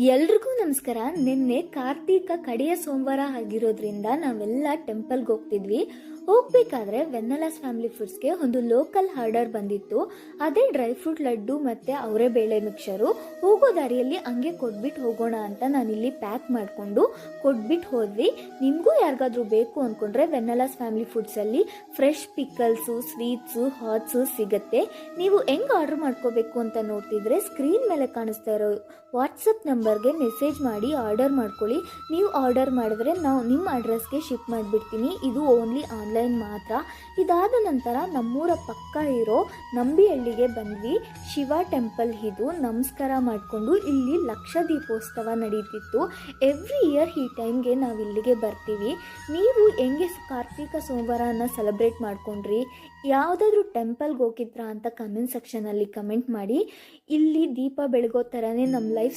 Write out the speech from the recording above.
ಎಲ್ರಿಗೂ ನಮಸ್ಕಾರ. ನಿನ್ನೆ ಕಾರ್ತೀಕ ಕಡೆಯ ಸೋಮವಾರ ಆಗಿರೋದ್ರಿಂದ ನಾವೆಲ್ಲ ಟೆಂಪಲ್ಗೆ ಹೋಗ್ತಿದ್ವಿ. ಹೋಗ್ಬೇಕಾದ್ರೆ ವೆನ್ನಲಾಸ್ ಫ್ಯಾಮಿಲಿ ಫುಡ್ಸ್ಗೆ ಒಂದು ಲೋಕಲ್ ಆರ್ಡರ್ ಬಂದಿತ್ತು. ಅದೇ ಡ್ರೈ ಫ್ರೂಟ್ ಲಡ್ಡು ಮತ್ತೆ ಅವರೇ ಬೇಳೆ ಮಿಕ್ಸರು. ಹೋಗೋ ದಾರಿಯಲ್ಲಿ ಹಂಗೆ ಕೊಟ್ಬಿಟ್ಟು ಹೋಗೋಣ ಅಂತ ನಾನಿಲ್ಲಿ ಪ್ಯಾಕ್ ಮಾಡಿಕೊಂಡು ಕೊಟ್ಬಿಟ್ಟು ಹೋದ್ವಿ. ನಿಮಗೂ ಯಾರಿಗಾದ್ರೂ ಬೇಕು ಅಂದ್ಕೊಂಡ್ರೆ ವೆನ್ನಲಾಸ್ ಫ್ಯಾಮಿಲಿ ಫುಡ್ಸಲ್ಲಿ ಫ್ರೆಶ್ ಪಿಕಲ್ಸು, ಸ್ವೀಟ್ಸು, ಹಾಟ್ಸು ಸಿಗುತ್ತೆ. ನೀವು ಹೆಂಗೆ ಆರ್ಡರ್ ಮಾಡ್ಕೋಬೇಕು ಅಂತ ನೋಡ್ತಿದ್ರೆ ಸ್ಕ್ರೀನ್ ಮೇಲೆ ಕಾಣಿಸ್ತಾ ಇರೋ ವಾಟ್ಸಪ್ ನಂಬರ್ಗೆ ಮೆಸೇಜ್ ಮಾಡಿ ಆರ್ಡರ್ ಮಾಡ್ಕೊಳ್ಳಿ. ನೀವು ಆರ್ಡರ್ ಮಾಡಿದ್ರೆ ನಾವು ನಿಮ್ಮ ಅಡ್ರೆಸ್ಗೆ ಶಿಪ್ ಮಾಡಿಬಿಡ್ತೀನಿ. ಇದು ಓನ್ಲಿ ಆನ್ಲೈನ್ ಮಾತ್ರ. ಇದಾದ ನಂತರ ನಮ್ಮೂರ ಪಕ್ಕ ಇರೋ ನಂಬಿಹಳ್ಳಿಗೆ ಬಂದ್ವಿ. ಶಿವ ಟೆಂಪಲ್ ಇದು. ನಮಸ್ಕಾರ ಮಾಡಿಕೊಂಡು ಇಲ್ಲಿ ಲಕ್ಷ ದೀಪೋತ್ಸವ ನಡೀತಿತ್ತು. ಎವ್ರಿ ಇಯರ್ ಈ ಟೈಮ್ಗೆ ನಾವು ಇಲ್ಲಿಗೆ ಬರ್ತೀವಿ. ನೀವು ಹೆಂಗೆ ಕಾರ್ತೀಕ ಸೋಮವಾರನ ಸೆಲೆಬ್ರೇಟ್ ಮಾಡ್ಕೊಂಡ್ರಿ, ಯಾವುದಾದ್ರೂ ಟೆಂಪಲ್ಗೆ ಹೋಗಿದ್ರಾ ಅಂತ ಕಮೆಂಟ್ ಸೆಕ್ಷನಲ್ಲಿ ಕಮೆಂಟ್ ಮಾಡಿ. ಇಲ್ಲಿ ದೀಪ ಬೆಳಗೋ ಥರನೇ ನಮ್ಮ ಲೈಫ್